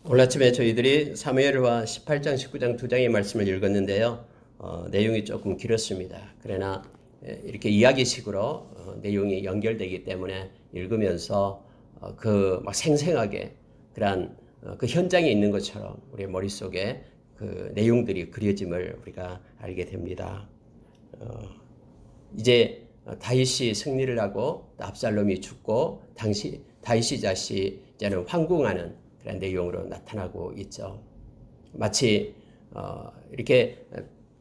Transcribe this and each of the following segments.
오늘 아침에 저희들이 사무엘하 18장, 19장 두 장의 말씀을 읽었는데요. 내용이 조금 길었습니다. 그러나 이렇게 이야기식으로 내용이 연결되기 때문에 읽으면서 그 막 생생하게 그러한 그 현장에 있는 것처럼 우리 머릿속에 그 내용들이 그려짐을 우리가 알게 됩니다. 이제 다윗이 승리를 하고 압살롬이 죽고 다윗이 다시 이제는 황궁하는 그런 내용으로 나타나고 있죠. 마치 이렇게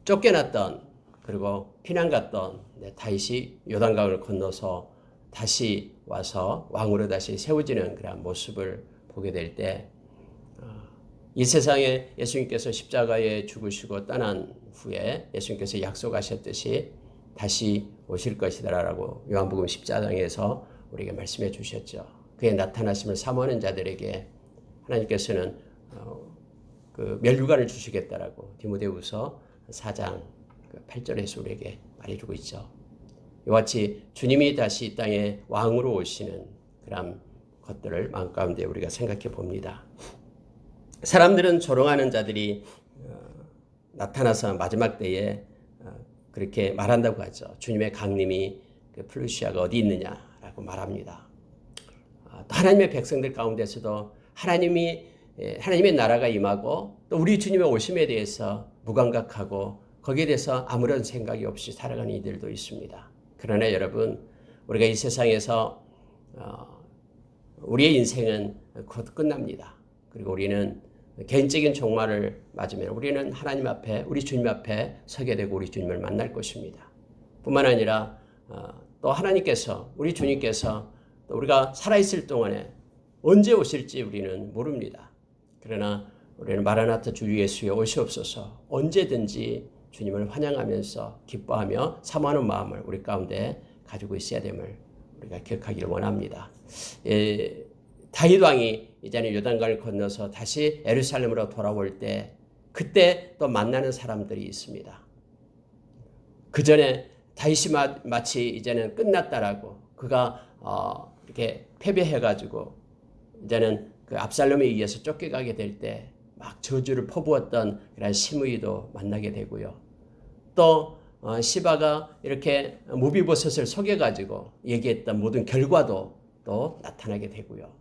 쫓겨났던 그리고 피난 갔던 다윗이 요단강을 건너서 다시 와서 왕으로 다시 세워지는 그런 모습을 보게 될 때 이 세상에 예수님께서 십자가에 죽으시고 떠난 후에 예수님께서 약속하셨듯이 다시 오실 것이다라고 요한복음 14장에서 우리에게 말씀해 주셨죠. 그의 나타나심을 사모하는 자들에게 하나님께서는 그 멸류관을 주시겠다라고 디모데후서 4장 8절에서 우리에게 말해주고 있죠. 이와 같이 주님이 다시 이 땅에 왕으로 오시는 그런 것들을 마음 가운데 우리가 생각해 봅니다. 사람들은 조롱하는 자들이 나타나서 마지막 때에 그렇게 말한다고 하죠. 주님의 강림이 그 플루시아가 어디 있느냐라고 말합니다. 하나님의 백성들 가운데서도 하나님의 나라가 임하고 또 우리 주님의 오심에 대해서 무감각하고 거기에 대해서 아무런 생각이 없이 살아가는 이들도 있습니다. 그러나 여러분, 우리가 이 세상에서 우리의 인생은 곧 끝납니다. 그리고 우리는 개인적인 종말을 맞으면 우리는 하나님 앞에 우리 주님 앞에 서게 되고 우리 주님을 만날 것입니다. 뿐만 아니라 또 하나님께서 우리 주님께서 또 우리가 살아있을 동안에 언제 오실지 우리는 모릅니다. 그러나 우리는 마라나타 주 예수여 오시옵소서 언제든지 주님을 환영하면서 기뻐하며 사모하는 마음을 우리 가운데 가지고 있어야 됨을 우리가 기억하기를 원합니다. 다윗 왕이 이제는 요단강을 건너서 다시 예루살렘으로 돌아올 때 그때 또 만나는 사람들이 있습니다. 그 전에 다윗이 마치 이제는 끝났다라고 그가 이렇게 패배해가지고 이제는 그 압살롬에 의해서 쫓겨가게 될 때 막 저주를 퍼부었던 그런 시므이도 만나게 되고요. 또 시바가 이렇게 무비보셋을 속여가지고 얘기했던 모든 결과도 또 나타나게 되고요.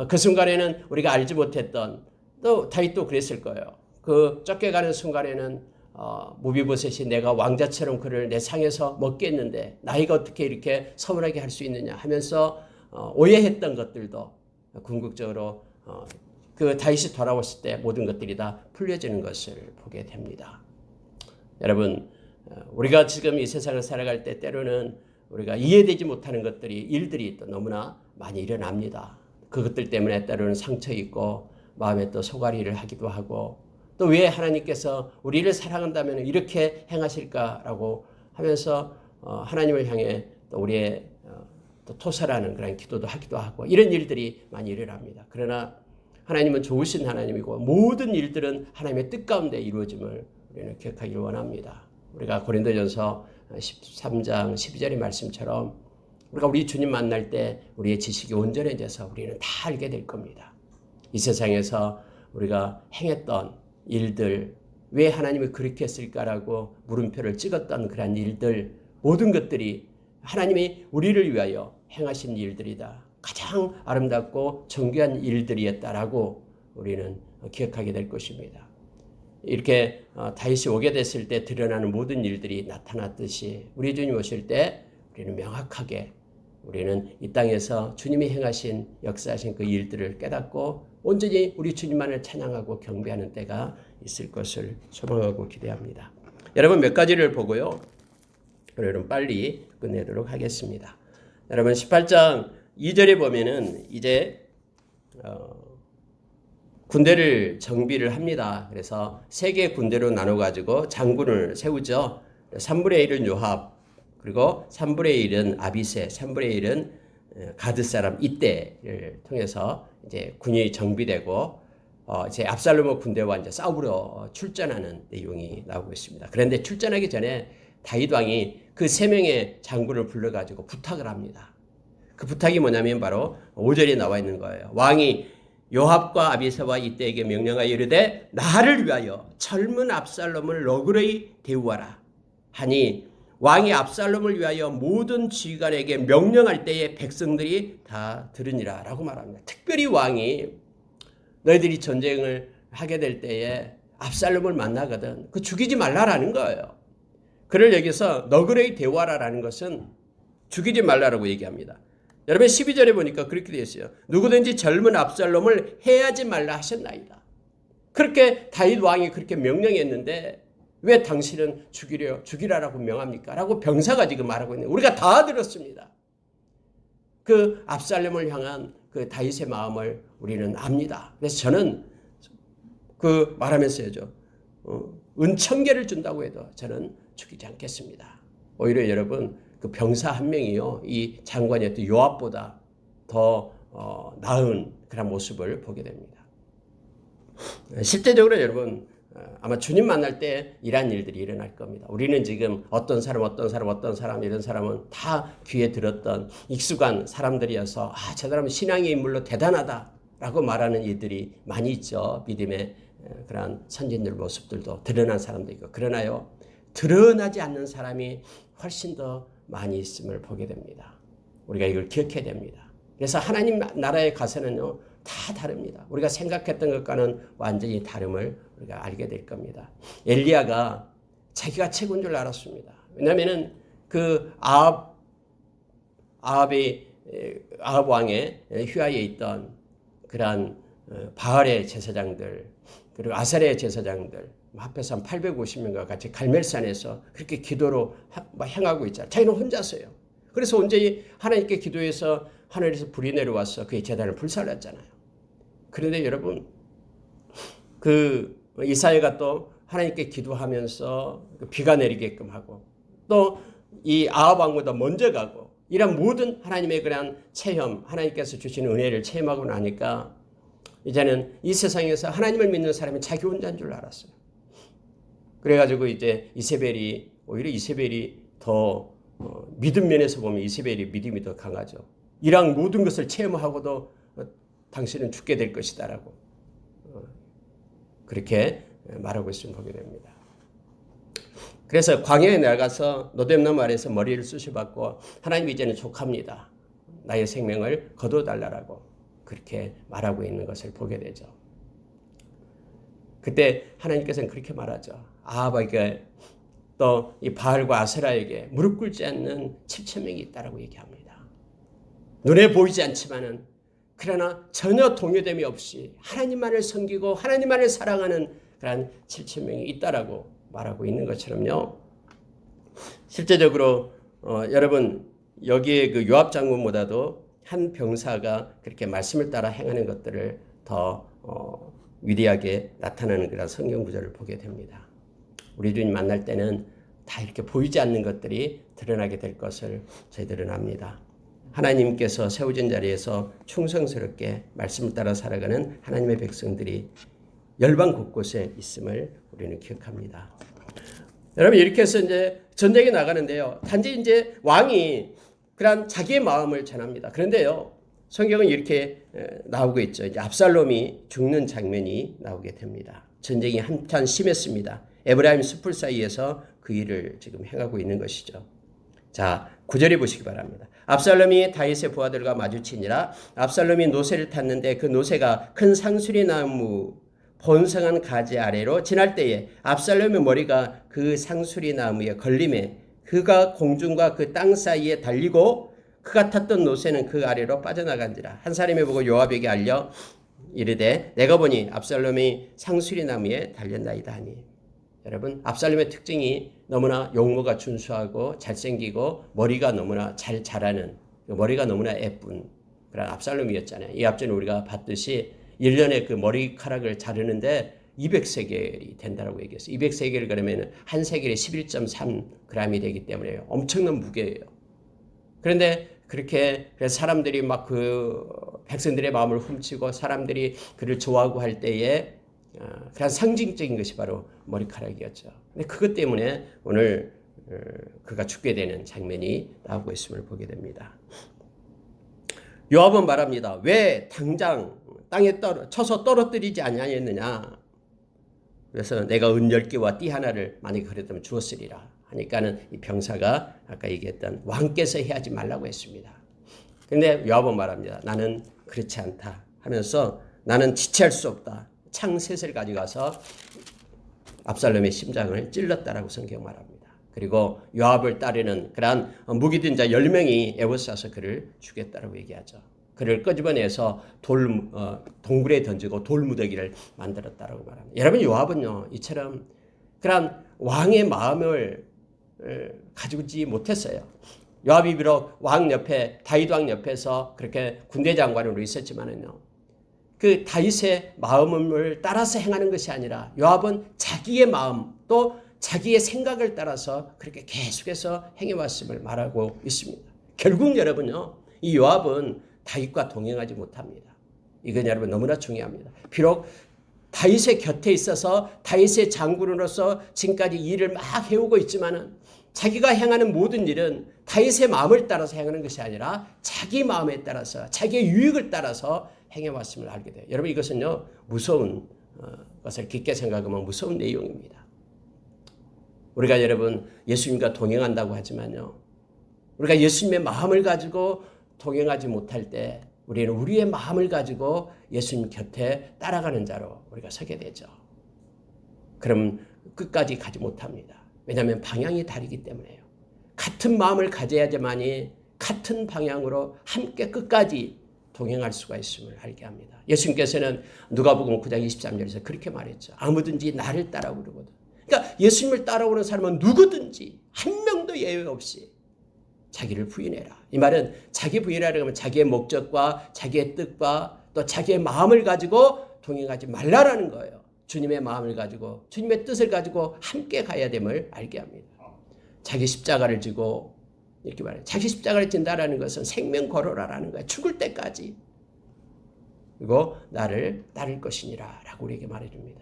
그 순간에는 우리가 알지 못했던 또 다윗도 그랬을 거예요. 그 쫓겨가는 순간에는 무비보셋이 내가 왕자처럼 그를 내 상에서 먹겠는데 나이가 어떻게 이렇게 서운하게 할 수 있느냐 하면서 오해했던 것들도 궁극적으로 그 다윗이 돌아왔을 때 모든 것들이 다 풀려지는 것을 보게 됩니다. 여러분, 우리가 지금 이 세상을 살아갈 때 때로는 우리가 이해되지 못하는 일들이 또 너무나 많이 일어납니다. 그것들 때문에 때로는 상처 있고 마음에 또 소갈이를 하기도 하고 또 왜 하나님께서 우리를 사랑한다면 이렇게 행하실까라고 하면서 하나님을 향해 또 우리의 또 토설하는 그런 기도도 하기도 하고 이런 일들이 많이 일어납니다. 그러나 하나님은 좋으신 하나님이고 모든 일들은 하나님의 뜻 가운데 이루어짐을 우리는 기억하기를 원합니다. 우리가 고린도전서 13장 12절의 말씀처럼 우리가 우리 주님 만날 때 우리의 지식이 온전해져서 우리는 다 알게 될 겁니다. 이 세상에서 우리가 행했던 일들, 왜 하나님이 그렇게 했을까라고 물음표를 찍었던 그런 일들, 모든 것들이 하나님이 우리를 위하여 행하신 일들이다. 가장 아름답고 정귀한 일들이었다라고 우리는 기억하게 될 것입니다. 이렇게 다윗이 오게 됐을 때 드러나는 모든 일들이 나타났듯이 우리 주님 오실 때 우리는 명확하게 우리는 이 땅에서 주님이 행하신 역사하신 그 일들을 깨닫고 온전히 우리 주님만을 찬양하고 경배하는 때가 있을 것을 소망하고 기대합니다. 여러분 몇 가지를 보고요. 오늘은 빨리 끝내도록 하겠습니다. 여러분 18장 2절에 보면은 이제 군대를 정비를 합니다. 그래서 세 개의 군대로 나눠가지고 장군을 세우죠. 3분의 1은 요압, 그리고 3분의 1은 아비새, 3분의 1은 가드 사람 이때를 통해서 이제 군이 정비되고 이제 압살롬의 군대와 이제 싸우러 출전하는 내용이 나오고 있습니다. 그런데 출전하기 전에 다윗 왕이 그 세 명의 장군을 불러가지고 부탁을 합니다. 그 부탁이 뭐냐면 바로 5절에 나와 있는 거예요. 왕이 요압과 아비새와 이때에게 명령하여 이르되 나를 위하여 젊은 압살롬을 너그러이 대우하라 하니 왕이 압살롬을 위하여 모든 지휘관에게 명령할 때에 백성들이 다 들으니라 라고 말합니다. 특별히 왕이 너희들이 전쟁을 하게 될 때에 압살롬을 만나거든 그 죽이지 말라라는 거예요. 그를 여기서 너그러이 대우하라라는 것은 죽이지 말라라고 얘기합니다. 여러분 12절에 보니까 그렇게 되어 있어요. 누구든지 젊은 압살롬을 해하지 말라 하셨나이다. 그렇게 다윗 왕이 그렇게 명령했는데 왜 당신은 죽이라라고 명합니까? 라고 병사가 지금 말하고 있는 우리가 다 들었습니다. 그 압살롬을 향한 그 다윗의 마음을 우리는 압니다. 그래서 저는 그 말하면서요. 은천계를 준다고 해도 저는 죽이지 않겠습니다. 오히려 여러분 그 병사 한 명이요. 이 장관이었던 요압보다 더 나은 그런 모습을 보게 됩니다. 실제적으로 여러분 아마 주님 만날 때 이런 일들이 일어날 겁니다. 우리는 지금 어떤 사람 이런 사람은 다 귀에 들었던 익숙한 사람들이어서 저 사람은 신앙의 인물로 대단하다라고 말하는 일들이 많이 있죠. 믿음의 그런 선진들 모습들도 드러난 사람도 있고 그러나요. 드러나지 않는 사람이 훨씬 더 많이 있음을 보게 됩니다. 우리가 이걸 기억해야 됩니다. 그래서 하나님 나라에 가서는요. 다 다릅니다. 우리가 생각했던 것과는 완전히 다름을 우리가 알게 될 겁니다. 엘리야가 자기가 최고인 줄 알았습니다. 왜냐하면 그 아합 왕의 휘하에 있던 그러한 바알의 제사장들 그리고 아사랴의 제사장들 합해서 한 850명과 같이 갈멜산에서 그렇게 기도로 향하고 있잖아요. 자기는 혼자서요. 그래서 온전히 하나님께 기도해서 하늘에서 불이 내려와서 그의 제단을 불살랐잖아요. 그런데 여러분 그 이사야가 또 하나님께 기도하면서 비가 내리게끔 하고 또 이 아합 왕보다 먼저 가고 이런 모든 하나님의 그런 체험 하나님께서 주시는 은혜를 체험하고 나니까 이제는 이 세상에서 하나님을 믿는 사람이 자기 혼자인 줄 알았어요. 그래가지고 이제 오히려 이세벨이 더 믿음 면에서 보면 이세벨이 믿음이 더 강하죠. 이랑 모든 것을 체험하고도 당신은 죽게 될 것이다라고 그렇게 말하고 있음을 보게 됩니다. 그래서 광야에 나가서 노뎀나무 아래에서 머리를 쑤셔받고 하나님 이제는 족합니다. 나의 생명을 거둬달라고 그렇게 말하고 있는 것을 보게 되죠. 그때 하나님께서는 그렇게 말하죠. 아합에게 또 이 바알과 아세라에게 무릎 꿇지 않는 7,000명이 있다라고 얘기합니다. 눈에 보이지 않지만은 그러나 전혀 동요됨이 없이 하나님만을 섬기고 하나님만을 사랑하는 그런 7,000명이 있다라고 말하고 있는 것처럼요. 실제적으로 여러분 여기에 그 요압 장군보다도 한 병사가 그렇게 말씀을 따라 행하는 것들을 더 위대하게 나타나는 그런 성경 구절을 보게 됩니다. 우리 주님 만날 때는 다 이렇게 보이지 않는 것들이 드러나게 될 것을 저희들은 압니다. 하나님께서 세우진 자리에서 충성스럽게 말씀을 따라 살아가는 하나님의 백성들이 열방 곳곳에 있음을 우리는 기억합니다. 여러분 이렇게 해서 이제 전쟁에 나가는데요. 단지 이제 왕이 그런 자기의 마음을 전합니다. 그런데요. 성경은 이렇게 나오고 있죠. 이제 압살롬이 죽는 장면이 나오게 됩니다. 전쟁이 한참 심했습니다. 에브라임 숲풀 사이에서 그 일을 지금 행하고 있는 것이죠. 자, 9절에 보시기 바랍니다. 압살롬이 다윗의 부하들과 마주치니라. 압살롬이 노새를 탔는데 그 노새가 큰 상수리 나무 번성한 가지 아래로 지날 때에 압살롬의 머리가 그 상수리 나무에 걸림에 그가 공중과 그 땅 사이에 달리고 그가 탔던 노새는 그 아래로 빠져나간지라. 한 사람이 보고 요압에게 알려 이르되 내가 보니 압살롬이 상수리 나무에 달렸나이다 하니. 여러분 압살롬의 특징이 너무나 용모가 준수하고 잘생기고 머리가 너무나 잘 자라는 머리가 너무나 예쁜 그런 압살롬이었잖아요. 이 앞전에 우리가 봤듯이 1년에 그 머리카락을 자르는데 200세겔이 된다고 얘기했어요. 200세겔 그러면 한 세겔에 11.3g이 되기 때문에 엄청난 무게예요. 그런데 그렇게 사람들이 막 그 백성들의 마음을 훔치고 사람들이 그를 좋아하고 할 때에 그런 상징적인 것이 바로 머리카락이었죠. 근데 그것 때문에 오늘 그가 죽게 되는 장면이 나오고 있음을 보게 됩니다. 요압은 말합니다. 왜 당장 땅에 쳐서 떨어뜨리지 아니하였느냐. 그래서 내가 은 10개와 띠 하나를 만약에 그랬다면 주었으리라 하니까는 이 병사가 아까 얘기했던 왕께서 해하지 말라고 했습니다. 그런데 요압은 말합니다. 나는 그렇지 않다 하면서 나는 지체할 수 없다. 창 셋을 가져가서 압살롬의 심장을 찔렀다라고 성경 말합니다. 그리고 요압을 따르는 그러한 무기든 자 10명이 에워싸서 그를 죽였다라고 얘기하죠. 그를 끄집어내서 동굴에 던지고 돌무더기를 만들었다라고 말합니다. 여러분 요압은요 이처럼 그러한 왕의 마음을 가지지 못했어요. 요압이 비록 왕 옆에 다윗 왕 옆에서 그렇게 군대 장관으로 있었지만은요. 그 다윗의 마음을 따라서 행하는 것이 아니라 요압은 자기의 마음 또 자기의 생각을 따라서 그렇게 계속해서 행해왔음을 말하고 있습니다. 결국 여러분요 이 요압은 다윗과 동행하지 못합니다. 이건 여러분 너무나 중요합니다. 비록 다윗의 곁에 있어서 다윗의 장군으로서 지금까지 일을 막 해오고 있지만은 자기가 행하는 모든 일은 다윗의 마음을 따라서 행하는 것이 아니라 자기 마음에 따라서 자기의 유익을 따라서 행해왔음을 알게 돼요. 여러분 이것은요 무서운 것을 깊게 생각하면 무서운 내용입니다. 우리가 여러분 예수님과 동행한다고 하지만요. 우리가 예수님의 마음을 가지고 동행하지 못할 때 우리는 우리의 마음을 가지고 예수님 곁에 따라가는 자로 우리가 서게 되죠. 그럼 끝까지 가지 못합니다. 왜냐하면 방향이 다르기 때문에요. 같은 마음을 가져야지만이 같은 방향으로 함께 끝까지 동행할 수가 있음을 알게 합니다. 예수님께서는 누가복음 9장 23절에서 그렇게 말했죠. 아무든지 나를 따라오거든. 그러니까 예수님을 따라오는 사람은 누구든지 한 명도 예외 없이 자기를 부인해라. 이 말은 자기 부인하라고 하면 자기의 목적과 자기의 뜻과 또 자기의 마음을 가지고 동행하지 말라라는 거예요. 주님의 마음을 가지고 주님의 뜻을 가지고 함께 가야 됨을 알게 합니다. 자기 십자가를 지고 이렇게 말해요. 자기 십자가를 진다라는 것은 생명 걸어라라는 거예요. 죽을 때까지. 그리고 나를 따를 것이니라 라고 우리에게 말해줍니다.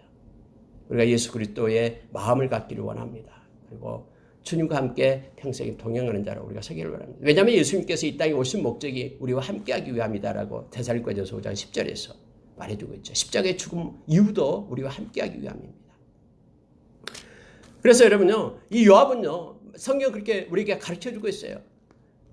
우리가 예수 그리스도의 마음을 갖기를 원합니다. 그리고 주님과 함께 평생 동행하는 자로 우리가 서기를 원합니다. 왜냐하면 예수님께서 이 땅에 오신 목적이 우리와 함께하기 위함이다라고 데살로니가전서 5장 10절에서 말해주고 있죠. 십자가의 죽음 이유도 우리와 함께하기 위함입니다. 그래서 여러분요, 이 요압은요, 성경 그렇게 우리에게 가르쳐주고 있어요.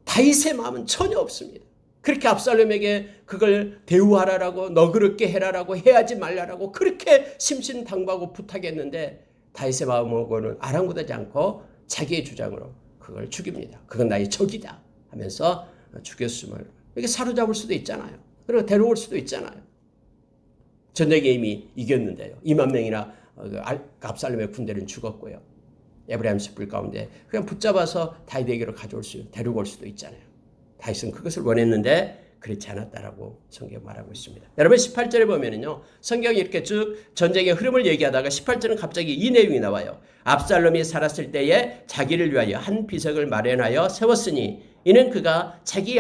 다윗의 마음은 전혀 없습니다. 그렇게 압살롬에게 그걸 대우하라라고 너그럽게 해라라고 해하지 말라라고 그렇게 심신당부하고 부탁했는데 다윗의 마음하고는 아랑곳하지 않고 자기의 주장으로 그걸 죽입니다. 그건 나의 적이다 하면서 죽였음을 이렇게 사로잡을 수도 있잖아요. 그리고 데려올 수도 있잖아요. 전쟁에 이미 이겼는데요. 2만 명이나 압살롬의 군대는 죽었고요. 에브라임 숯불 가운데 그냥 붙잡아서 다윗에게로 데리고 올 수도 있잖아요. 다윗은 그것을 원했는데 그렇지 않았다라고 성경 말하고 있습니다. 여러분 18절에 보면은요. 성경이 이렇게 쭉 전쟁의 흐름을 얘기하다가 18절은 갑자기 이 내용이 나와요. 압살롬이 살았을 때에 자기를 위하여 한 비석을 마련하여 세웠으니 이는 그가 자기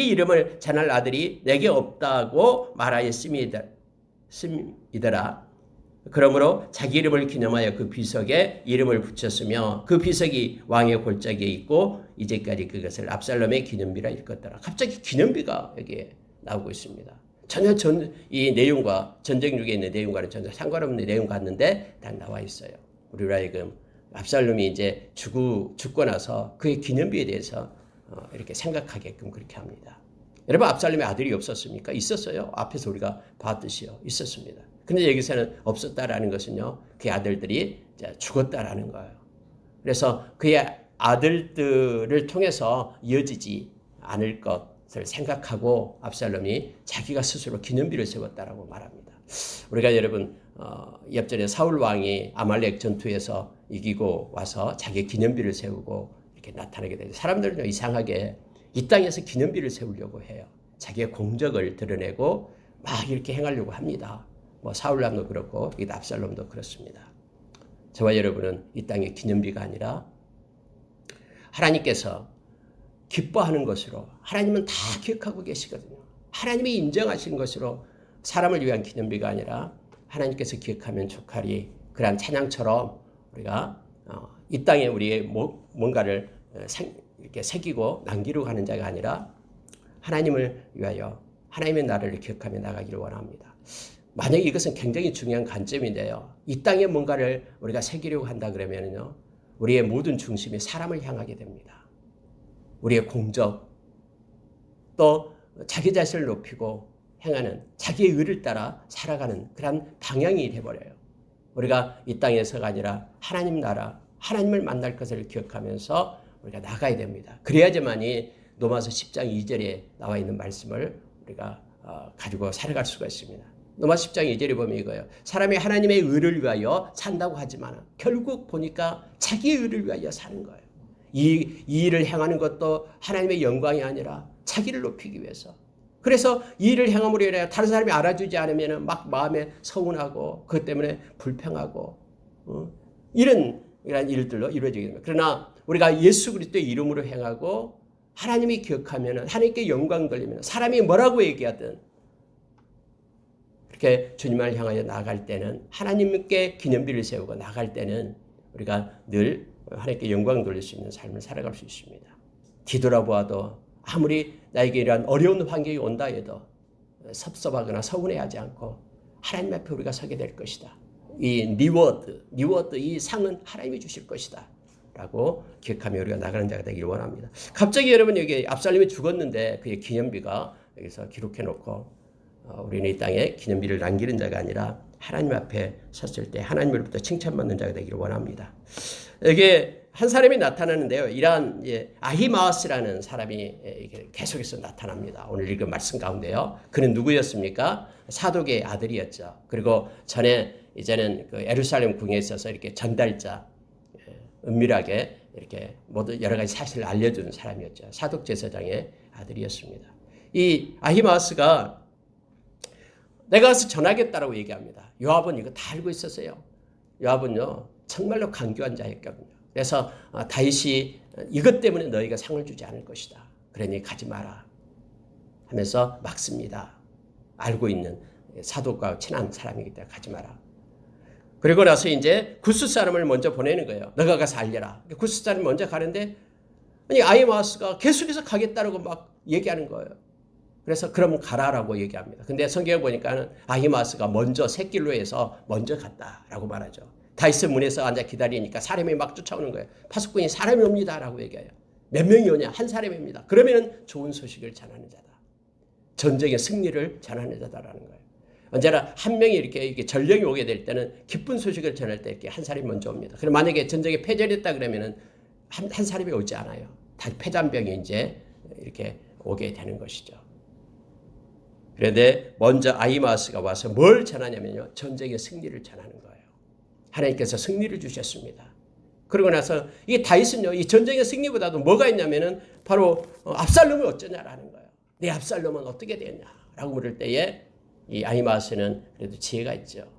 이름을 전할 아들이 내게 없다고 말하였음이더라. 그러므로 자기 이름을 기념하여 그 비석에 이름을 붙였으며 그 비석이 왕의 골짜기에 있고 이제까지 그것을 압살롬의 기념비라 일컫더라. 갑자기 기념비가 여기에 나오고 있습니다. 전혀 이 내용과 전쟁 중에 있는 내용과는 전혀 상관없는 내용 같는데 딱 나와 있어요. 우리로 하여금 압살롬이 이제 죽고 나서 그의 기념비에 대해서 이렇게 생각하게끔 그렇게 합니다. 여러분 압살롬의 아들이 없었습니까? 있었어요. 앞에서 우리가 봤듯이요. 있었습니다. 근데 여기서는 없었다라는 것은요. 그의 아들들이 죽었다라는 거예요. 그래서 그의 아들들을 통해서 이어지지 않을 것을 생각하고 압살롬이 자기가 스스로 기념비를 세웠다라고 말합니다. 우리가 여러분 옆전에 사울 왕이 아말렉 전투에서 이기고 와서 자기의 기념비를 세우고 이렇게 나타나게 되죠. 사람들은 이상하게 이 땅에서 기념비를 세우려고 해요. 자기의 공적을 드러내고 막 이렇게 행하려고 합니다. 뭐 사울람도 그렇고 압살롬도 그렇습니다. 저와 여러분은 이 땅의 기념비가 아니라 하나님께서 기뻐하는 것으로 하나님은 다 기억하고 계시거든요. 하나님이 인정하신 것으로 사람을 위한 기념비가 아니라 하나님께서 기억하면 족하리 그러한 찬양처럼 우리가 이 땅에 우리의 뭔가를 이렇게 새기고 남기려고 하는 자가 아니라 하나님을 위하여 하나님의 나라를 기억하며 나가기를 원합니다. 만약에 이것은 굉장히 중요한 관점인데요. 이 땅에 뭔가를 우리가 새기려고 한다 그러면요, 우리의 모든 중심이 사람을 향하게 됩니다. 우리의 공적, 또 자기 자신을 높이고 행하는 자기의 의를 따라 살아가는 그런 방향이 돼버려요. 우리가 이 땅에서가 아니라 하나님 나라, 하나님을 만날 것을 기억하면서 우리가 나가야 됩니다. 그래야지만이 로마서 10장 2절에 나와 있는 말씀을 우리가 가지고 살아갈 수가 있습니다. 로마서 10장 2절에 보면 이거예요. 사람이 하나님의 의를 위하여 산다고 하지만 결국 보니까 자기의 의를 위하여 사는 거예요. 이 일을 행하는 것도 하나님의 영광이 아니라 자기를 높이기 위해서. 그래서 이 일을 행함으로 인하여 다른 사람이 알아주지 않으면 막 마음에 서운하고 그것 때문에 불평하고 이런 일들로 이루어지게 됩니다. 그러나 우리가 예수 그리스도의 이름으로 행하고 하나님이 기억하면 하나님께 영광 돌리면 사람이 뭐라고 얘기하든 그렇게 주님을 향하여 나갈 때는 하나님께 기념비를 세우고 나갈 때는 우리가 늘 하나님께 영광 돌릴 수 있는 삶을 살아갈 수 있습니다. 뒤돌아보아도 아무리 나에게 이러한 어려운 환경이 온다 해도 섭섭하거나 서운해하지 않고 하나님 앞에 우리가 서게 될 것이다. 이 리워드 이 상은 하나님이 주실 것이다 라고 기억하며 우리가 나가는 자가 되기를 원합니다. 갑자기 여러분 여기 압살롬이 죽었는데 그의 기념비가 여기서 기록해 놓고 우리는 이 땅에 기념비를 남기는 자가 아니라 하나님 앞에 섰을 때 하나님으로부터 칭찬받는 자가 되기를 원합니다. 여기 한 사람이 나타나는데요. 이러한 아히마아스라는 사람이 계속해서 나타납니다. 오늘 읽은 말씀 가운데요. 그는 누구였습니까? 사독의 아들이었죠. 그리고 전에 이제는 그 예루살렘 궁에 있어서 이렇게 전달자, 은밀하게 이렇게 모두 여러 가지 사실을 알려주는 사람이었죠. 사독 제사장의 아들이었습니다. 이 아히마아스가 내가 가서 전하겠다라고 얘기합니다. 요압은 이거 다 알고 있었어요. 요압은요 정말로 간교한 자였거든요. 그래서 다윗이 이것 때문에 너희가 상을 주지 않을 것이다. 그러니 가지 마라 하면서 막습니다. 알고 있는 사독과 친한 사람이기 때문에 가지 마라. 그리고 나서 이제 구스 사람을 먼저 보내는 거예요. 너가 가서 알려라. 구스 사람이 먼저 가는데 아니 아히마아스가 계속해서 가겠다라고 막 얘기하는 거예요. 그래서 그럼 가라라고 얘기합니다. 근데 성경에 보니까는 아히마아스가 먼저 샛길로 해서 먼저 갔다라고 말하죠. 다윗은 문에서 앉아 기다리니까 사람이 막 쫓아오는 거예요. 파수꾼이 사람이 옵니다라고 얘기해요. 몇 명이 오냐? 한 사람입니다. 그러면은 좋은 소식을 전하는 자다. 전쟁의 승리를 전하는 자다라는 거예요. 언제나 한 명이 이렇게 전령이 오게 될 때는 기쁜 소식을 전할 때 이렇게 한 사람이 먼저 옵니다. 그럼 만약에 전쟁에 패전했다 그러면은 한 사람이 오지 않아요. 다 패잔병이 이제 이렇게 오게 되는 것이죠. 그런데 먼저 아히마아스가 와서 뭘 전하냐면요. 전쟁의 승리를 전하는 거예요. 하나님께서 승리를 주셨습니다. 그러고 나서 이 다윗은요. 이 전쟁의 승리보다도 뭐가 있냐면은 바로 압살롬을 어쩌냐라는 거예요. 내 압살롬은 어떻게 되었냐라고 물을 때에 이 아히마아스는 그래도 지혜가 있죠.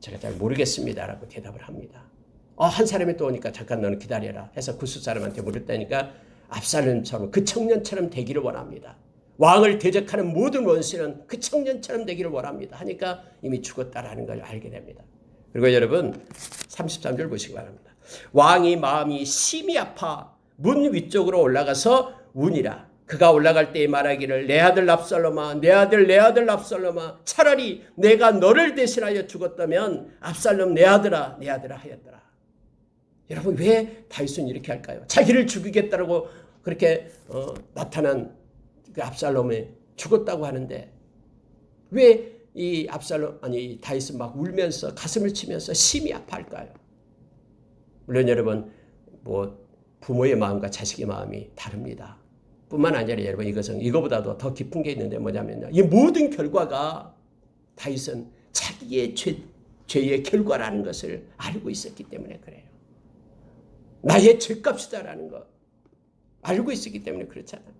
제가 잘 모르겠습니다라고 대답을 합니다. 한 사람이 또 오니까 잠깐 너는 기다려라 해서 구스 사람한테 물었다니까 압살롬처럼 그 청년처럼 되기를 원합니다. 왕을 대적하는 모든 원수는 그 청년처럼 되기를 원합니다. 하니까 이미 죽었다라는 걸 알게 됩니다. 그리고 여러분 33절 보시기 바랍니다. 왕이 마음이 심히 아파 문 위쪽으로 올라가서 우니라. 그가 올라갈 때에 말하기를 내 아들 압살롬아 내 아들 압살롬아 차라리 내가 너를 대신하여 죽었다면 압살롬 내 아들아 하였더라. 여러분 왜 다윗은 이렇게 할까요? 자기를 죽이겠다라고 그렇게 나타난 그 압살롬이 죽었다고 하는데 왜 이 다윗은 막 울면서 가슴을 치면서 심히 아파할까요? 물론 여러분 부모의 마음과 자식의 마음이 다릅니다. 뿐만 아니라 여러분 이거보다도 더 깊은 게 있는데 뭐냐면요. 이 모든 결과가 다윗은 자기의 죄의 결과라는 것을 알고 있었기 때문에 그래요. 나의 죄값이다라는 거 알고 있었기 때문에 그렇잖아요.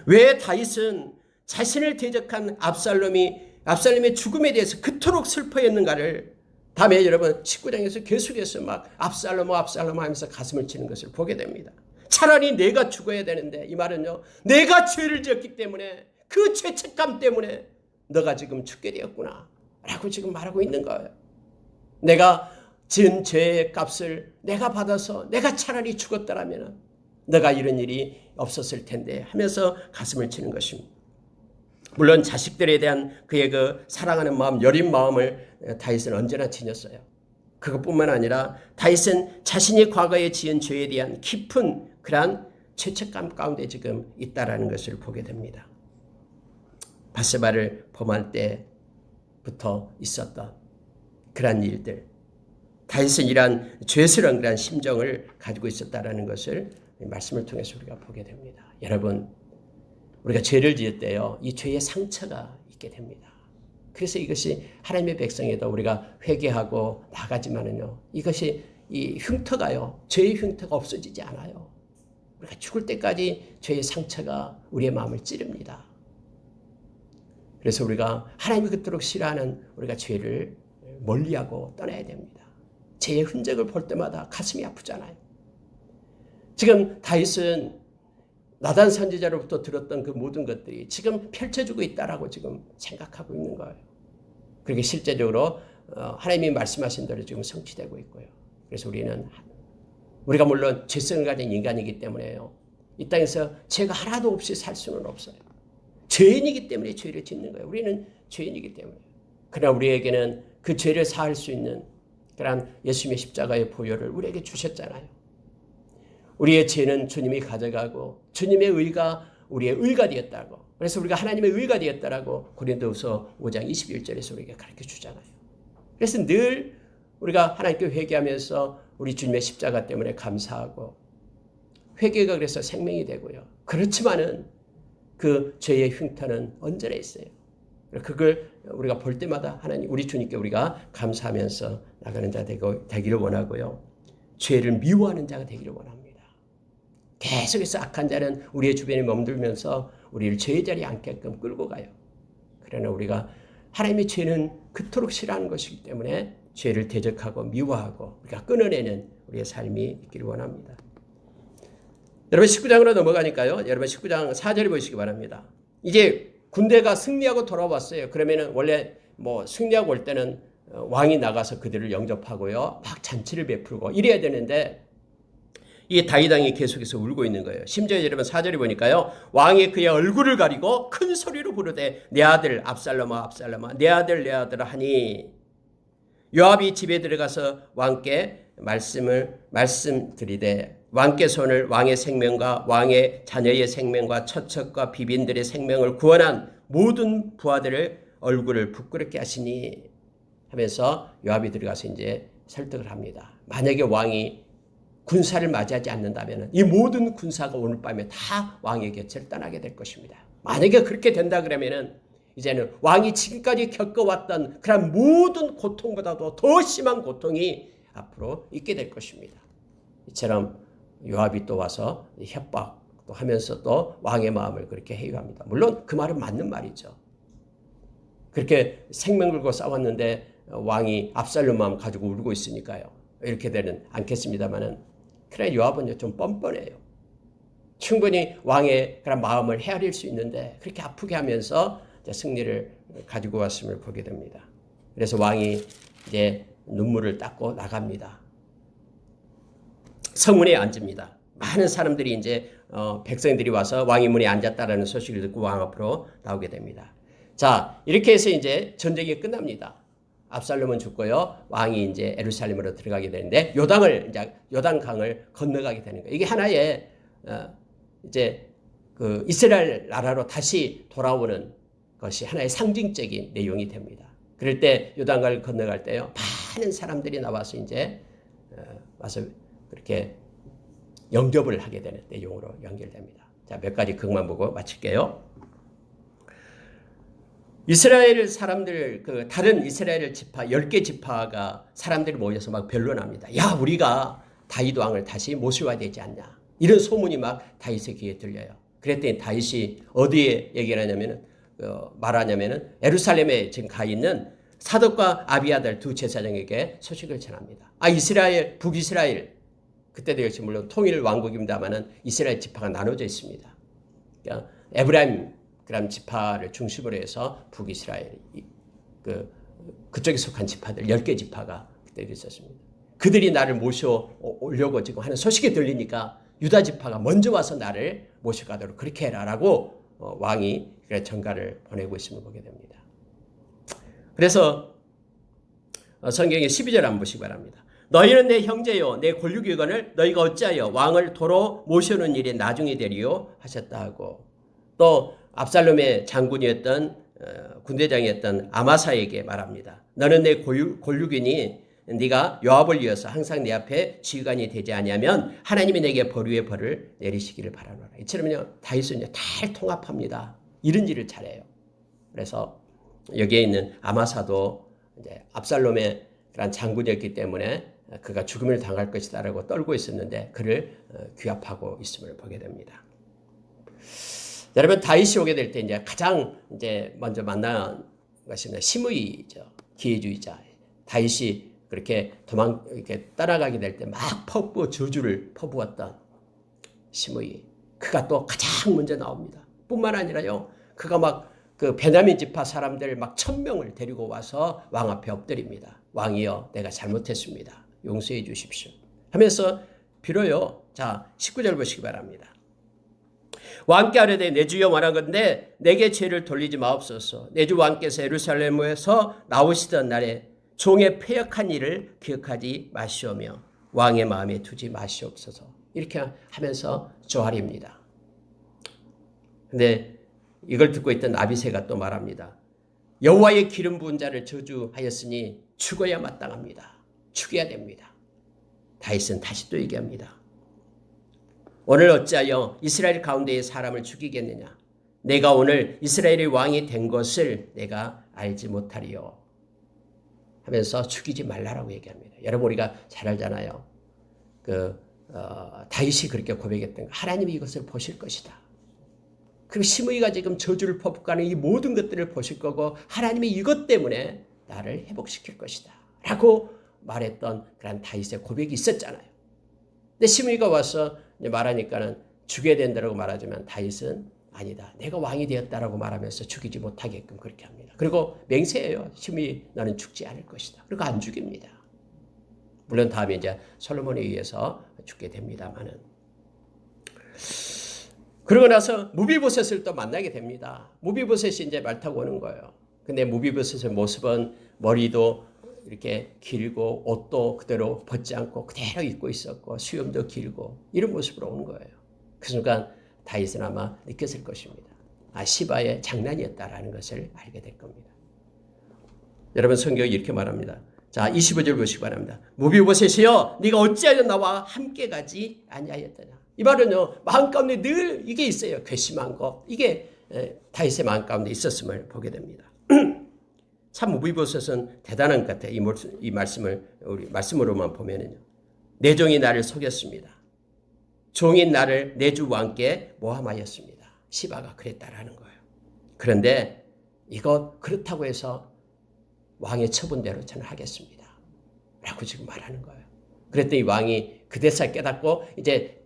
왜 다윗은 자신을 대적한 압살롬의 죽음에 대해서 그토록 슬퍼했는가를 다음에 여러분 19장에서 계속해서 막 압살롬 하면서 가슴을 치는 것을 보게 됩니다. 차라리 내가 죽어야 되는데 이 말은요. 내가 죄를 지었기 때문에 그 죄책감 때문에 너가 지금 죽게 되었구나 라고 지금 말하고 있는 거예요. 내가 지은 죄의 값을 내가 받아서 내가 차라리 죽었더라면 너가 이런 일이 없었을 텐데 하면서 가슴을 치는 것입니다. 물론 자식들에 대한 그의 그 사랑하는 마음, 여린 마음을 다윗은 언제나 지녔어요. 그것뿐만 아니라 다윗은 자신이 과거에 지은 죄에 대한 깊은 그러한 죄책감 가운데 지금 있다라는 것을 보게 됩니다. 바세바를 범할 때부터 있었던 그러한 일들, 다윗은 이러한 죄스러운 그러한 심정을 가지고 있었다라는 것을 말씀을 통해서 우리가 보게 됩니다. 여러분, 우리가 죄를 지을 때요, 이 죄의 상처가 있게 됩니다. 그래서 이것이 하나님의 백성에도 우리가 회개하고 나가지만은요, 이것이 이 흉터가요, 죄의 흉터가 없어지지 않아요. 우리가 죽을 때까지 죄의 상처가 우리의 마음을 찌릅니다. 그래서 우리가 하나님이 그토록 싫어하는 우리가 죄를 멀리하고 떠나야 됩니다. 죄의 흔적을 볼 때마다 가슴이 아프잖아요. 지금 다윗은 나단 선지자로부터 들었던 그 모든 것들이 지금 펼쳐지고 있다라고 지금 생각하고 있는 거예요. 그렇게 실제적으로 하나님이 말씀하신 대로 지금 성취되고 있고요. 그래서 우리가 물론 죄성을 가진 인간이기 때문에요, 이 땅에서 죄가 하나도 없이 살 수는 없어요. 죄인이기 때문에 죄를 짓는 거예요. 우리는 죄인이기 때문에. 그러나 우리에게는 그 죄를 사할 수 있는 그런 예수님의 십자가의 보혈을 우리에게 주셨잖아요. 우리의 죄는 주님이 가져가고 주님의 의가 우리의 의가 되었다고. 그래서 우리가 하나님의 의가 되었다라고 고린도후서 5장 21절에서 우리에게 가르쳐 주잖아요. 그래서 늘 우리가 하나님께 회개하면서 우리 주님의 십자가 때문에 감사하고, 회개가 그래서 생명이 되고요. 그렇지만은 그 죄의 흉터는 언제나 있어요. 그걸 우리가 볼 때마다 하나님, 우리 주님께 우리가 감사하면서 나가는 자 되기를 원하고요. 죄를 미워하는 자가 되기를 원합니다. 계속해서 악한 자는 우리의 주변에 머물면서 우리를 죄의 자리에 앉게끔 끌고 가요. 그러나 우리가 하나님의 죄는 그토록 싫어하는 것이기 때문에 죄를 대적하고 미워하고 우리가 끊어내는 우리의 삶이 있기를 원합니다. 여러분 19장으로 넘어가니까요. 여러분 19장 4절을 보시기 바랍니다. 이제 군대가 승리하고 돌아왔어요. 그러면은 원래 승리하고 올 때는 왕이 나가서 그들을 영접하고요, 막 잔치를 베풀고 이래야 되는데, 이 다윗 왕이 계속해서 울고 있는 거예요. 심지어 여러분 4절에 보니까요, 왕이 그의 얼굴을 가리고 큰 소리로 부르되 내 아들 압살롬아 압살롬아 내 아들 내 아들 하니, 요압이 집에 들어가서 왕께 말씀드리되 왕께 손을 왕의 생명과 왕의 자녀의 생명과 처척과 비빈들의 생명을 구원한 모든 부하들의 얼굴을 부끄럽게 하시니 하면서 요압이 들어가서 이제 설득을 합니다. 만약에 왕이 군사를 맞이하지 않는다면 이 모든 군사가 오늘 밤에 다 왕의 곁을 떠나게 될 것입니다. 만약에 그렇게 된다 그러면은 이제는 왕이 지금까지 겪어왔던 그런 모든 고통보다도 더 심한 고통이 앞으로 있게 될 것입니다. 이처럼 요압이 또 와서 협박도 하면서 또 왕의 마음을 그렇게 해유합니다. 물론 그 말은 맞는 말이죠. 그렇게 생명 걸고 싸웠는데 왕이 압살롬 마음 가지고 울고 있으니까요, 이렇게 되는 않겠습니다만은, 그래 요압은 좀 뻔뻔해요. 충분히 왕의 그런 마음을 헤아릴 수 있는데 그렇게 아프게 하면서 승리를 가지고 왔음을 보게 됩니다. 그래서 왕이 이제 눈물을 닦고 나갑니다. 성문에 앉습니다. 많은 사람들이 이제 백성들이 와서 왕의 문에 앉았다라는 소식을 듣고 왕 앞으로 나오게 됩니다. 자, 이렇게 해서 이제 전쟁이 끝납니다. 압살롬은 죽고요, 왕이 이제 예루살렘으로 들어가게 되는데 요단강을 건너가게 되는 거예요. 이게 하나의 이제 그 이스라엘 나라로 다시 돌아오는 것이 하나의 상징적인 내용이 됩니다. 그럴 때 요단강을 건너갈 때요, 많은 사람들이 나와서 이제 와서 그렇게 영접을 하게 되는 내용으로 연결됩니다. 자, 몇 가지 그것만 보고 마칠게요. 이스라엘 사람들, 다른 이스라엘 지파, 10개 지파가 사람들이 모여서 막 변론합니다. 야, 우리가 다윗 왕을 다시 모셔와야 되지 않냐. 이런 소문이 막 다윗의 귀에 들려요. 그랬더니 다윗이 어디에 얘기를 하냐면은, 말하냐면은, 예루살렘에 지금 가 있는 사독과 아비아달 두 제사장에게 소식을 전합니다. 이스라엘, 북이스라엘, 그때도 역시 물론 통일 왕국입니다만은 이스라엘 지파가 나눠져 있습니다. 그러니까 에브라임 그람 지파를 중심으로 해서 북이스라엘 그쪽에 속한 지파들 10개 지파가 그때 있었습니다. 그들이 나를 모셔오려고 지금 하는 소식이 들리니까 유다 지파가 먼저 와서 나를 모셔가도록 그렇게 해라라고 왕이 전가를 보내고 있음을 보게 됩니다. 그래서 성경의 12절 한번 보시기 바랍니다. 너희는 내 형제요 내 권류기관을 너희가 어찌하여 왕을 도로 모셔오는 일이 나중에 되리요 하셨다 하고, 또 압살롬의 장군이었던 군대장이었던 아마사에게 말합니다. 너는 내 권류기니 네가 요압을 이어서 항상 내 앞에 지휘관이 되지 아니하면 하나님이 내게 벌 위에 벌을 내리시기를 바라노라. 이처럼요 다윗은요 잘 통합합니다. 이런 일을 잘해요. 그래서 여기에 있는 아마사도 이제 압살롬의 그런 장군이었기 때문에 그가 죽음을 당할 것이다라고 떨고 있었는데 그를 규합하고 있음을 보게 됩니다. 여러분 다윗이 오게 될 때 이제 가장 이제 먼저 만난 것이 시므이죠. 기회주의자. 다윗이 그렇게 이렇게 따라가게 될 때 막 저주를 퍼부었던 시므이. 그가 또 가장 먼저 나옵니다. 뿐만 아니라요. 그가 막 그 베냐민 지파 사람들 막 1000명을 데리고 와서 왕 앞에 엎드립니다. 왕이여 내가 잘못했습니다. 용서해 주십시오. 하면서 빌어요. 자 19절 보시기 바랍니다. 왕께 아뢰되 내 주여 원한 건데 내게 죄를 돌리지 마옵소서. 내 주 왕께서 예루살렘에서 나오시던 날에 종의 패역한 일을 기억하지 마시오며 왕의 마음에 두지 마시옵소서. 이렇게 하면서 조아립니다. 근데 이걸 듣고 있던 아비새가 또 말합니다. 여호와의 기름 부은 자를 저주하였으니 죽어야 마땅합니다. 죽여야 됩니다. 다윗은 다시 또 얘기합니다. 오늘 어찌하여 이스라엘 가운데의 사람을 죽이겠느냐? 내가 오늘 이스라엘의 왕이 된 것을 내가 알지 못하리요. 하면서 죽이지 말라라고 얘기합니다. 여러분 우리가 잘 알잖아요. 다윗이 그렇게 고백했던 거. 하나님이 이것을 보실 것이다. 그리고 시므이가 지금 저주를 퍼붓고하는 이 모든 것들을 보실 거고 하나님이 이것 때문에 나를 회복시킬 것이다. 라고 말했던 그런 다윗의 고백이 있었잖아요. 근데 시므이가 와서 말하니까는 죽여야 된다고 말하지만 다윗은 아니다. 내가 왕이 되었다라고 말하면서 죽이지 못하게끔 그렇게 합니다. 그리고 맹세해요. 시므이 너는 죽지 않을 것이다. 그리고 안 죽입니다. 물론 다음에 이제 솔로몬에 의해서 죽게 됩니다만은. 그러고 나서 무비보셋을 또 만나게 됩니다. 무비보셋이 이제 말 타고 오는 거예요. 근데 무비보셋의 모습은 머리도 이렇게 길고 옷도 그대로 벗지 않고 그대로 입고 있었고 수염도 길고 이런 모습으로 오는 거예요. 그 순간 다윗은 아마 느꼈을 것입니다. 시바의 장난이었다라는 것을 알게 될 겁니다. 여러분 성경이 이렇게 말합니다. 자 25절 보시기 바랍니다. 무비보셋이여 네가 어찌하여 나와 함께 가지 아니하였더냐. 이 말은요 마음 가운데 늘 이게 있어요. 괘씸한 거. 이게 다윗의 마음 가운데 있었음을 보게 됩니다. 참 무비보셋은 대단한 것 같아요. 이 말씀을 우리 말씀으로만 보면은요. 내 종이 나를 속였습니다. 종인 나를 내 주 왕께 모함하였습니다. 시바가 그랬다라는 거예요. 그런데 이것 그렇다고 해서 왕의 처분대로 저는 하겠습니다. 라고 지금 말하는 거예요. 그랬더니 왕이 그대사 깨닫고 이제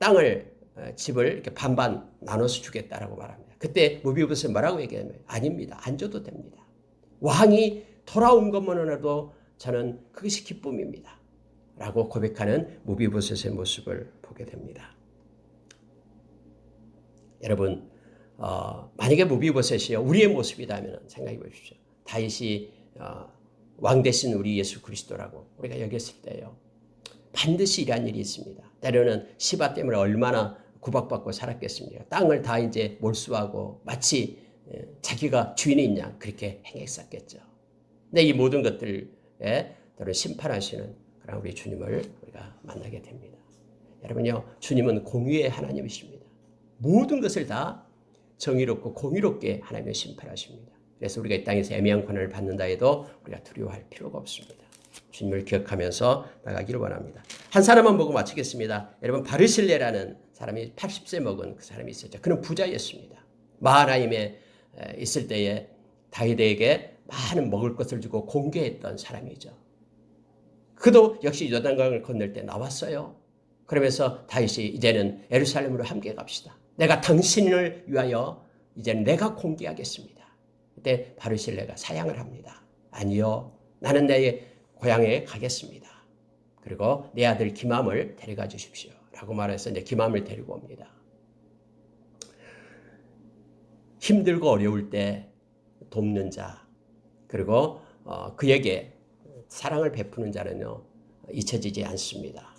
집을 이렇게 반반 나눠서 주겠다라고 말합니다. 그때 무비보셋은 뭐라고 얘기하냐면 아닙니다. 안 줘도 됩니다. 왕이 돌아온 것만으로도 저는 그것이 기쁨입니다. 라고 고백하는 무비보셋의 모습을 보게 됩니다. 여러분 만약에 무비보셋이 우리의 모습이라면 생각해 보십시오. 다윗이 왕 대신 우리 예수 그리스도라고 우리가 여겼을 때요. 반드시 이러한 일이 있습니다. 때로는 시바 때문에 얼마나 구박받고 살았겠습니까? 땅을 다 이제 몰수하고 마치 자기가 주인인 양 그렇게 행했었겠죠. 근데 이 모든 것들에 때로는 심판하시는 그런 우리 주님을 우리가 만나게 됩니다. 여러분요, 주님은 공의의 하나님이십니다. 모든 것을 다 정의롭고 공의롭게 하나님은 심판하십니다. 그래서 우리가 이 땅에서 애매한 권한을 받는다 해도 우리가 두려워할 필요가 없습니다. 주님을 기억하면서 나가기를 원합니다. 한 사람만 보고 마치겠습니다. 여러분 바르실레라는 사람이 80세 먹은 그 사람이 있었죠. 그는 부자였습니다. 마하나임에 있을 때에 다윗에게 많은 먹을 것을 주고 공개했던 사람이죠. 그도 역시 요단강을 건널 때 나왔어요. 그러면서 다윗이 이제는 예루살렘으로 함께 갑시다. 내가 당신을 위하여 이제는 내가 공개하겠습니다. 그때 바르실레가 사양을 합니다. 아니요, 나는 내 고향에 가겠습니다. 그리고 내 아들 기맘을 데려가 주십시오. 라고 말해서 이제 기맘을 데리고 옵니다. 힘들고 어려울 때 돕는 자, 그리고 그에게 사랑을 베푸는 자는요 잊혀지지 않습니다.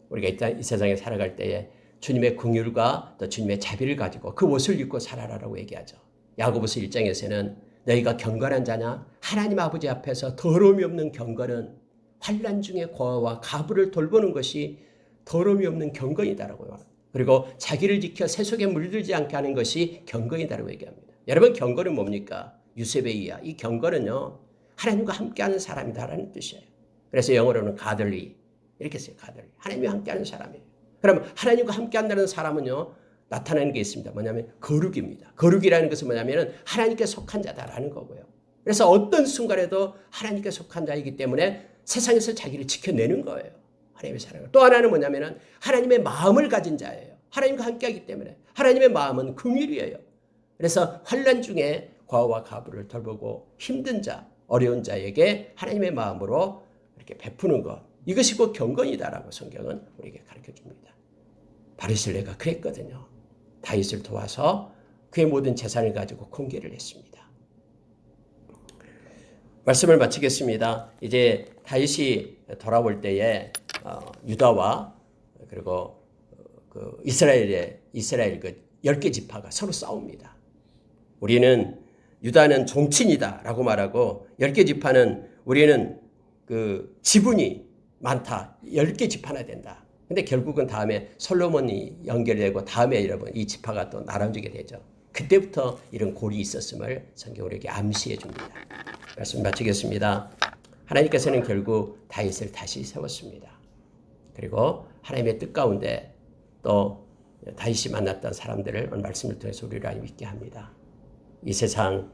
우리가 일단 이 세상에 살아갈 때에 주님의 긍휼과 또 주님의 자비를 가지고 그 옷을 입고 살아라라고 얘기하죠. 야고보서 1장에서는 너희가 경건한 자냐? 하나님 아버지 앞에서 더러움이 없는 경건은 환난 중에 고아와 가부를 돌보는 것이 더러움이 없는 경건이다라고요. 그리고 자기를 지켜 세속에 물들지 않게 하는 것이 경건이다라고 얘기합니다. 여러분 경건은 뭡니까? 유세베이야. 이 경건은요 하나님과 함께하는 사람이다라는 뜻이에요. 그래서 영어로는 가들리 이렇게 써요. 가들리. 하나님과 함께하는 사람이에요. 그럼 하나님과 함께한다는 사람은요 나타나는 게 있습니다. 뭐냐면 거룩입니다. 거룩이라는 것은 뭐냐면 하나님께 속한 자다라는 거고요. 그래서 어떤 순간에도 하나님께 속한 자이기 때문에 세상에서 자기를 지켜내는 거예요. 하나님의 사랑을. 또 하나는 뭐냐면 하나님의 마음을 가진 자예요. 하나님과 함께하기 때문에 하나님의 마음은 긍휼이에요. 그래서 환난 중에 과부와 가부를 돌보고 힘든 자, 어려운 자에게 하나님의 마음으로 이렇게 베푸는 것. 이것이 곧 경건이다라고 성경은 우리에게 가르쳐줍니다. 바르실레가 그랬거든요. 다윗을 도와서 그의 모든 재산을 가지고 공개를 했습니다. 말씀을 마치겠습니다. 이제 다윗이 돌아올 때에 유다와 그리고 그 이스라엘 그 10개 지파가 서로 싸웁니다. 우리는 유다는 종친이다라고 말하고 10개 지파는 우리는 그 지분이 많다. 10개 지파나 된다. 근데 결국은 다음에 솔로몬이 연결되고 다음에 여러분 이 지파가 또 나눠지게 되죠. 그때부터 이런 골이 있었음을 성경 우리에게 암시해 줍니다. 말씀 마치겠습니다. 하나님께서는 결국 다윗을 다시 세웠습니다. 그리고 하나님의 뜻 가운데 또 다윗이 만났던 사람들을 오늘 말씀을 통해서 우리를 믿게 합니다. 이 세상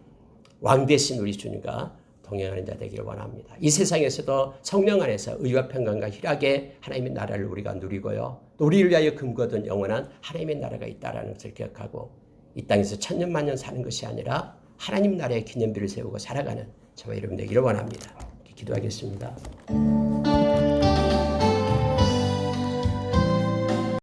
왕 되신 우리 주님과 동행하는 자 되기를 원합니다. 이 세상에서도 성령 안에서 의와 평강과 희락의 하나님의 나라를 우리가 누리고요. 또 우리를 위하여 금거둔 영원한 하나님의 나라가 있다는 것을 기억하고 이 땅에서 천년 만년 사는 것이 아니라 하나님 나라의 기념비를 세우고 살아가는 저와 여러분 되기를 원합니다. 기도하겠습니다.